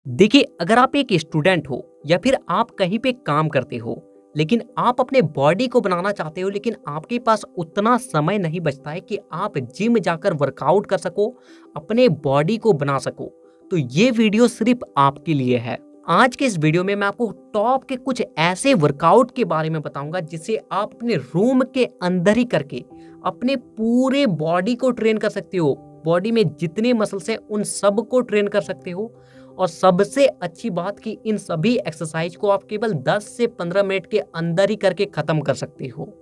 देखिए, अगर आप एक स्टूडेंट हो या फिर आप कहीं पे काम करते हो, लेकिन आप अपने बॉडी को बनाना चाहते हो, लेकिन आपके पास उतना समय नहीं बचता है कि आप जिम जाकर वर्कआउट कर सको, अपने बॉडी को बना सको, तो ये वीडियो सिर्फ आपके लिए है। आज के इस वीडियो में मैं आपको टॉप के कुछ ऐसे वर्कआउट के बारे में बताऊंगा जिससे आप अपने रूम के अंदर ही करके अपने पूरे बॉडी को ट्रेन कर सकते हो। बॉडी में जितने मसल्स हैं उन सब को ट्रेन कर सकते हो। और सबसे अच्छी बात कि इन सभी एक्सरसाइज को आप केवल 10 से 15 मिनट के अंदर ही करके खत्म कर सकते हो।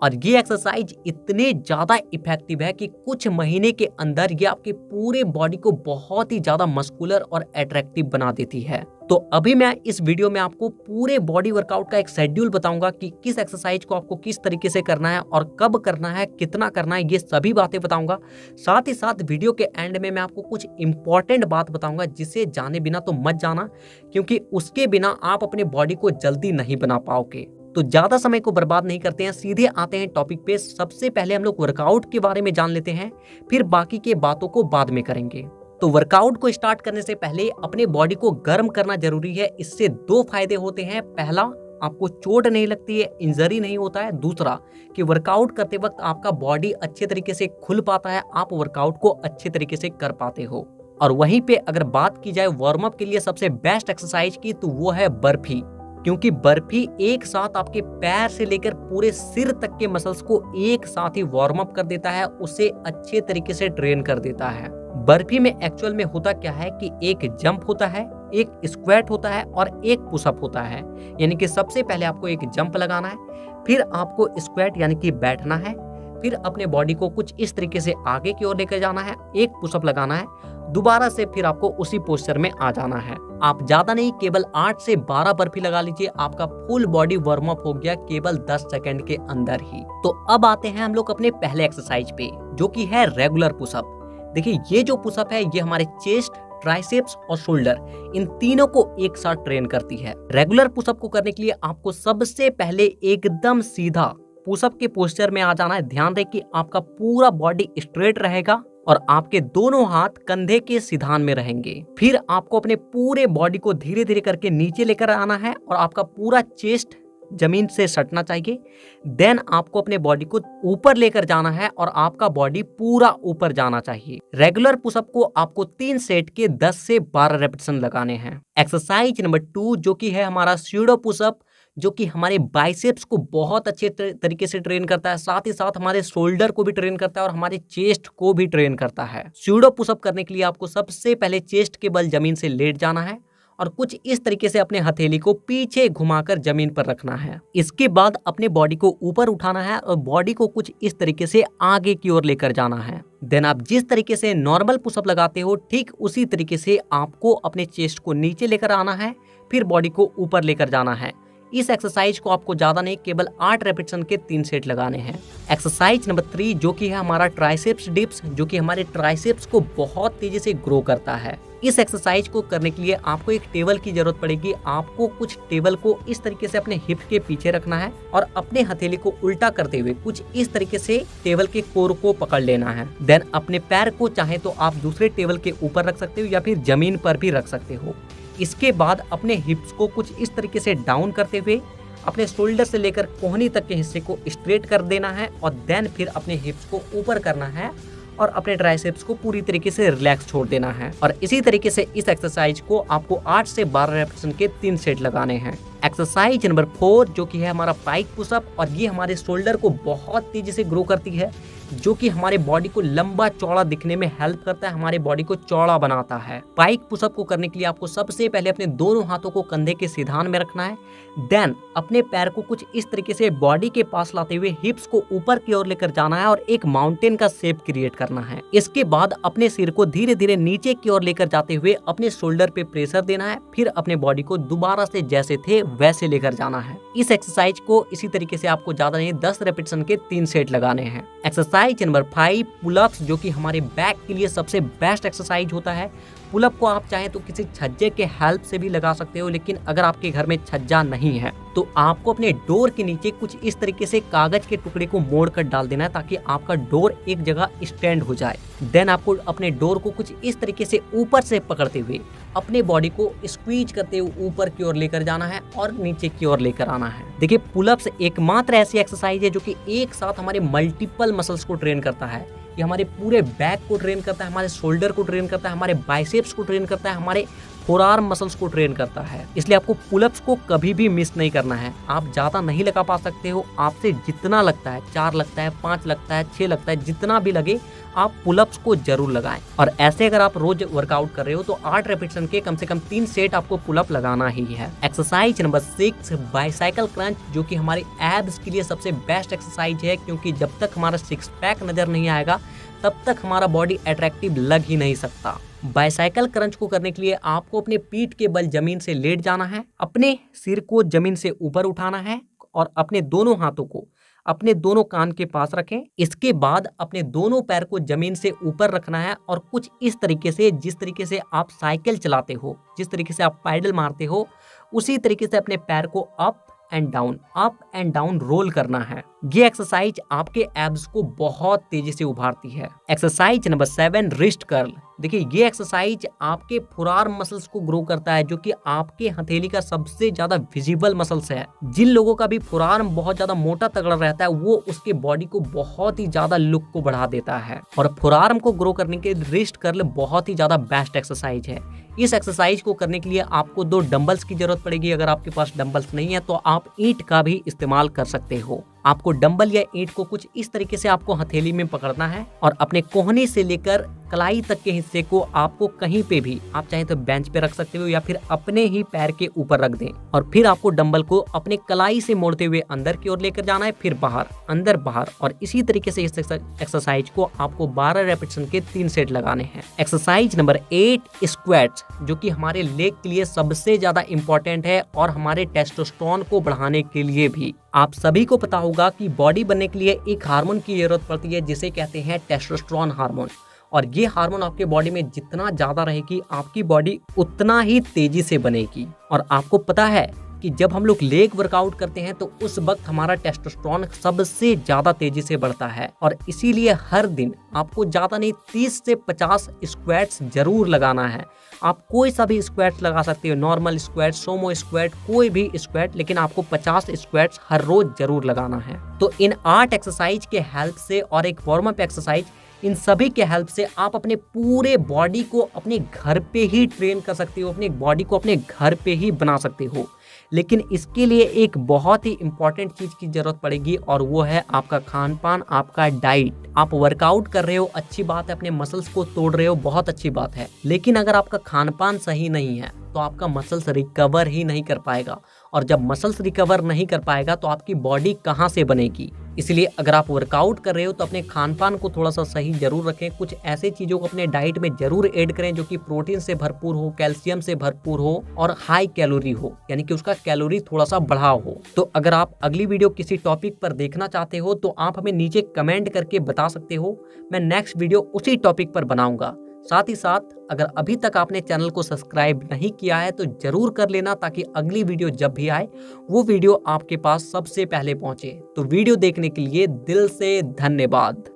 और ये एक्सरसाइज इतने ज्यादा इफेक्टिव है कि कुछ महीने के अंदर ये आपके पूरे बॉडी को बहुत ही ज्यादा मस्कुलर और अट्रैक्टिव बना देती है। तो अभी मैं इस वीडियो में आपको पूरे बॉडी वर्कआउट का एक शेड्यूल बताऊंगा कि किस एक्सरसाइज को आपको किस तरीके से करना है और कब करना है, कितना करना है, ये सभी बातें बताऊंगा। साथ ही साथ वीडियो के एंड में मैं आपको कुछ इंपॉर्टेंट बात बताऊंगा जिसे जाने बिना तो मत जाना, क्योंकि उसके बिना आप अपने बॉडी को जल्दी नहीं बना पाओगे। तो ज्यादा समय को बर्बाद नहीं करते हैं, सीधे आते हैं टॉपिक पे। सबसे पहले हम लोग वर्कआउट के बारे में जान लेते हैं, फिर बाकी के बातों को बाद में करेंगे। तो वर्कआउट को स्टार्ट करने से पहले अपने बॉडी को गर्म करना जरूरी है। इससे दो फायदे होते हैं। पहला, आपको चोट नहीं लगती है, इंजरी नहीं होता है। दूसरा कि वर्कआउट करते वक्त आपका बॉडी अच्छे तरीके से खुल पाता है, आप वर्कआउट को अच्छे तरीके से कर पाते हो। और वहीं पे अगर बात की जाए वार्म अप के लिए सबसे बेस्ट एक्सरसाइज की, तो वो है बर्फी। क्योंकि बर्फी एक साथ आपके पैर से लेकर पूरे सिर तक के मसल्स को एक साथ ही वार्म अप कर देता है, उसे अच्छे तरीके से ट्रेन कर देता है। बर्फी में एक्चुअल में होता क्या है कि एक जंप होता है, एक स्क्वाट होता है और एक पुशअप होता है। यानी कि सबसे पहले आपको एक जंप लगाना है, फिर आपको स्क्वाट यानी कि बैठना है, फिर अपने बॉडी को कुछ इस तरीके से आगे की ओर लेकर जाना है, एक पुशअप लगाना है, दोबारा से फिर आपको उसी पोस्चर में आ जाना है। आप ज्यादा नहीं, केवल 8 से 12 बर्फी लगा लीजिए, आपका फुल बॉडी वार्म अप हो गया केवल 10 सेकंड के अंदर ही। तो अब आते हैं हम लोग अपने पहले एक्सरसाइज पे, जो कि है रेगुलर पुशअप। देखिए, ये जो पुशअप है ये हमारे चेस्ट, ट्राइसेप्स और शोल्डर, इन तीनों को एक साथ ट्रेन करती है। रेगुलर पुशअप को करने के लिए आपको सबसे पहले एकदम सीधा पुशअप के पोस्चर में आ जाना है। ध्यान दें कि आपका पूरा बॉडी स्ट्रेट रहेगा और आपके दोनों हाथ कंधे के सिधान में रहेंगे। फिर आपको अपने पूरे बॉडी को धीरे धीरे करके नीचे लेकर आना है और आपका पूरा चेस्ट जमीन से सटना चाहिए। देन आपको अपने बॉडी को ऊपर लेकर जाना है और आपका बॉडी पूरा ऊपर जाना चाहिए। रेगुलर पुशअप को आपको 3 सेट के 10 से 12 रेपिटेशन लगाने हैं। एक्सरसाइज नंबर 2 जो कि है हमारा स्यूडो पुशअप, जो कि हमारे बाइसेप्स को बहुत अच्छे तरीके से ट्रेन करता है, साथ ही साथ हमारे शोल्डर को भी ट्रेन करता है और हमारे चेस्ट को भी ट्रेन करता है। स्यूडो पुशअप करने के लिए आपको सबसे पहले चेस्ट के बल जमीन से लेट जाना है और कुछ इस तरीके से अपने हथेली को पीछे घुमाकर जमीन पर रखना है। इसके बाद अपने बॉडी को ऊपर उठाना है और बॉडी को कुछ इस तरीके से आगे की ओर लेकर जाना है। देन आप जिस तरीके से नॉर्मल पुशअप लगाते हो, ठीक उसी तरीके से आपको अपने चेस्ट को नीचे लेकर आना है, फिर बॉडी को ऊपर लेकर जाना है। इस एक्सरसाइज को आपको ज्यादा नहीं, केवल 8 रेपिटेशन के 3 सेट लगाने हैं। एक्सरसाइज नंबर 3 जो कि है हमारा ट्राइसेप्स डिप्स, जो कि हमारे ट्राइसेप्स को बहुत तेजी से ग्रो करता है। इस एक्सरसाइज को करने के लिए आपको एक टेबल की जरूरत पड़ेगी। आपको कुछ टेबल को इस तरीके से अपने हिप के पीछे रखना है और अपने हथेली को उल्टा करते हुए कुछ इस तरीके से टेबल के कोर को पकड़ लेना है। देन अपने पैर को चाहे तो आप दूसरे टेबल के ऊपर रख सकते हो या फिर जमीन पर भी रख सकते हो। इसके बाद अपने हिप्स को कुछ इस तरीके से डाउन करते हुए अपने शोल्डर से लेकर कोहनी तक के हिस्से को स्ट्रेट कर देना है और देन फिर अपने हिप्स को ऊपर करना है और अपने ट्राइसेप्स को पूरी तरीके से रिलैक्स छोड़ देना है। और इसी तरीके से इस एक्सरसाइज को आपको 8 से 12 रेपिटेशन के 3 सेट लगाने हैं। एक्सरसाइज नंबर 4 जो कि है हमारा पाइक पुशअप, और ये हमारे शोल्डर को बहुत तेजी से ग्रो करती है, जो कि हमारे बॉडी को लंबा चौड़ा दिखने में हेल्प करता है, हमारे बॉडी को चौड़ा बनाता है। पाइक पुशअप को करने के लिए आपको सबसे पहले अपने दोनों हाथों को कंधे के सिधान में रखना है। देन अपने पैर को कुछ इस तरीके से बॉडी के पास लाते हुए हिप्स को ऊपर की ओर लेकर जाना है और एक माउंटेन का शेप क्रिएट करना है। इसके बाद अपने सिर को धीरे धीरे नीचे की ओर लेकर जाते हुए अपने शोल्डर पे प्रेशर देना है, फिर अपने बॉडी को दोबारा से जैसे थे वैसे लेकर जाना है। इस एक्सरसाइज को इसी तरीके से आपको ज्यादा नहीं 10 रेपिटेशन के 3 सेट लगाने हैं। एक्सरसाइज नंबर 5 पुलअप्स, जो कि हमारे बैक के लिए सबसे बेस्ट एक्सरसाइज होता है। पुलअप को आप चाहें तो किसी छज्जे के हेल्प से भी लगा सकते हो, लेकिन अगर आपके घर में छज्जा नहीं है तो आपको अपने डोर के नीचे कुछ इस तरीके से कागज के टुकड़े को मोड़ कर डाल देना है ताकि आपका डोर एक जगह स्टैंड हो जाए। देन आपको अपने डोर को कुछ इस तरीके से ऊपर से पकड़ते हुए अपने बॉडी को स्क्वीज करते हुए ऊपर की ओर लेकर जाना है और नीचे की ओर लेकर आना है। देखिए, पुलअप्स एकमात्र ऐसी एक्सरसाइज है जो कि एक साथ हमारे मल्टीपल मसल्स को ट्रेन करता है। ये हमारे पूरे बैक को ट्रेन करता है, हमारे शोल्डर को ट्रेन करता है, हमारे बाइसेप्स को ट्रेन करता है, हमारे फोरआर्म मसल्स को ट्रेन करता है। इसलिए आपको पुलअप्स को कभी भी मिस नहीं करना है। आप ज्यादा नहीं लगा पा सकते हो, आपसे जितना लगता है, 4 लगता है, 5 लगता है, 6 लगता है, जितना भी लगे आप पुलअप्स को जरूर लगाएं। और ऐसे अगर आप रोज वर्कआउट कर रहे हो तो 8 रेपिटेशन के कम से कम 3 सेट आपको पुलअप लगाना ही है। एक्सरसाइज नंबर 6 बाइसाइकिल क्रंच, जो कि हमारे एब्स के लिए सबसे बेस्ट एक्सरसाइज है, क्योंकि जब तक हमारा 6 पैक नजर नहीं आएगा तब तक हमारा बॉडी अट्रैक्टिव लग ही नहीं सकता। बाइसाइकिल क्रंच को करने के लिए आपको अपने पीठ के बल जमीन से लेट जाना है, अपने सिर को जमीन से ऊपर उठाना है और अपने दोनों हाथों को अपने दोनों कान के पास रखें। इसके बाद अपने दोनों पैर को जमीन से ऊपर रखना है और कुछ इस तरीके से, जिस तरीके से आप साइकिल चलाते हो, जिस तरीके से आप पैडल मारते हो, उसी तरीके से अपने पैर को अप एंड डाउन रोल करना है। ये एक्सरसाइज आपके एब्स को बहुत तेजी से उभारती है। Exercise number 7 wrist curl. देखिए, ये एक्सरसाइज आपके फोरआर्म मसल्स को ग्रो करता है, जो कि आपके हथेली का सबसे ज्यादा विजिबल मसल्स है। जिन लोगों का भी फोरआर्म बहुत ज्यादा मोटा तगड़ा रहता है वो उसके बॉडी को बहुत ही ज्यादा लुक को बढ़ा देता है। और फोरआर्म को ग्रो करने के रिस्ट कर्ल बहुत ही ज्यादा बेस्ट एक्सरसाइज है। इस एक्सरसाइज को करने के लिए आपको 2 डंबल्स की जरूरत पड़ेगी। अगर आपके पास डंबल्स नहीं है तो आप ईंट का भी इस्तेमाल कर सकते हो। आपको डंबल या ईंट को कुछ इस तरीके से आपको हथेली में पकड़ना है और अपने कोहनी से लेकर कलाई तक के हिस्से को आपको कहीं पे भी, आप चाहे तो बेंच पे रख सकते हो या फिर अपने ही पैर के ऊपर रख दें। और फिर आपको डंबल को अपने कलाई से मोड़ते हुए अंदर की ओर लेकर जाना है, फिर बाहर, अंदर बाहर, और इसी तरीके से इस एक्सरसाइज को आपको 12 रेपिटेशन के 3 सेट लगाने हैं। एक्सरसाइज नंबर 8 स्क्वैट्स, जो कि हमारे लेग के लिए सबसे ज्यादा इंपॉर्टेंट है और हमारे टेस्टोस्टेरोन को बढ़ाने के लिए भी। आप सभी को पता होगा कि बॉडी बनने के लिए एक हार्मोन की जरूरत पड़ती है जिसे कहते हैं टेस्टोस्टेरोन हार्मोन। और ये हार्मोन आपके बॉडी में जितना ज्यादा रहेगी आपकी बॉडी उतना ही तेजी से बनेगी। और आपको पता है कि जब हम लोग लेग वर्कआउट करते हैं तो उस वक्त हमारा टेस्टोस्टेरोन सबसे ज्यादा तेजी से बढ़ता है। और इसीलिए हर दिन आपको ज्यादा नहीं 30 से 50 स्क्वाट्स जरूर लगाना है। आप कोई सा भी स्क्वाट्स लगा सकते हो, नॉर्मल स्क्वाट, सोमो स्क्वाट, कोई भी स्क्वाट, लेकिन आपको 50 स्क्वाट्स हर रोज जरूर लगाना है। तो इन 8 एक्सरसाइज के हेल्प से और एक वार्म अप एक्सरसाइज, इन सभी के हेल्प से आप अपने पूरे बॉडी को अपने घर पे ही ट्रेन कर सकते हो, अपने बॉडी को अपने घर पे ही बना सकते हो। लेकिन इसके लिए एक बहुत ही इंपॉर्टेंट चीज की जरूरत पड़ेगी और वो है आपका खान पान, आपका डाइट। आप वर्कआउट कर रहे हो, अच्छी बात है, अपने मसल्स को तोड़ रहे हो, बहुत अच्छी बात है, लेकिन अगर आपका खान पान सही नहीं है तो आपका मसल्स रिकवर ही नहीं कर पाएगा। और जब मसल्स रिकवर नहीं कर पाएगा तो आपकी बॉडी कहाँ से बनेगी। इसलिए अगर आप वर्कआउट कर रहे हो तो अपने खान पान को थोड़ा सा सही जरूर रखें। कुछ ऐसे चीज़ों को अपने डाइट में जरूर ऐड करें जो कि प्रोटीन से भरपूर हो, कैल्शियम से भरपूर हो और हाई कैलोरी हो, यानी कि उसका कैलोरी थोड़ा सा बढ़ा हो। तो अगर आप अगली वीडियो किसी टॉपिक पर देखना चाहते हो तो आप हमें नीचे कमेंट करके बता सकते हो, मैं नेक्स्ट वीडियो उसी टॉपिक पर बनाऊंगा। साथ ही साथ अगर अभी तक आपने चैनल को सब्सक्राइब नहीं किया है तो जरूर कर लेना, ताकि अगली वीडियो जब भी आए वो वीडियो आपके पास सबसे पहले पहुंचे। तो वीडियो देखने के लिए दिल से धन्यवाद।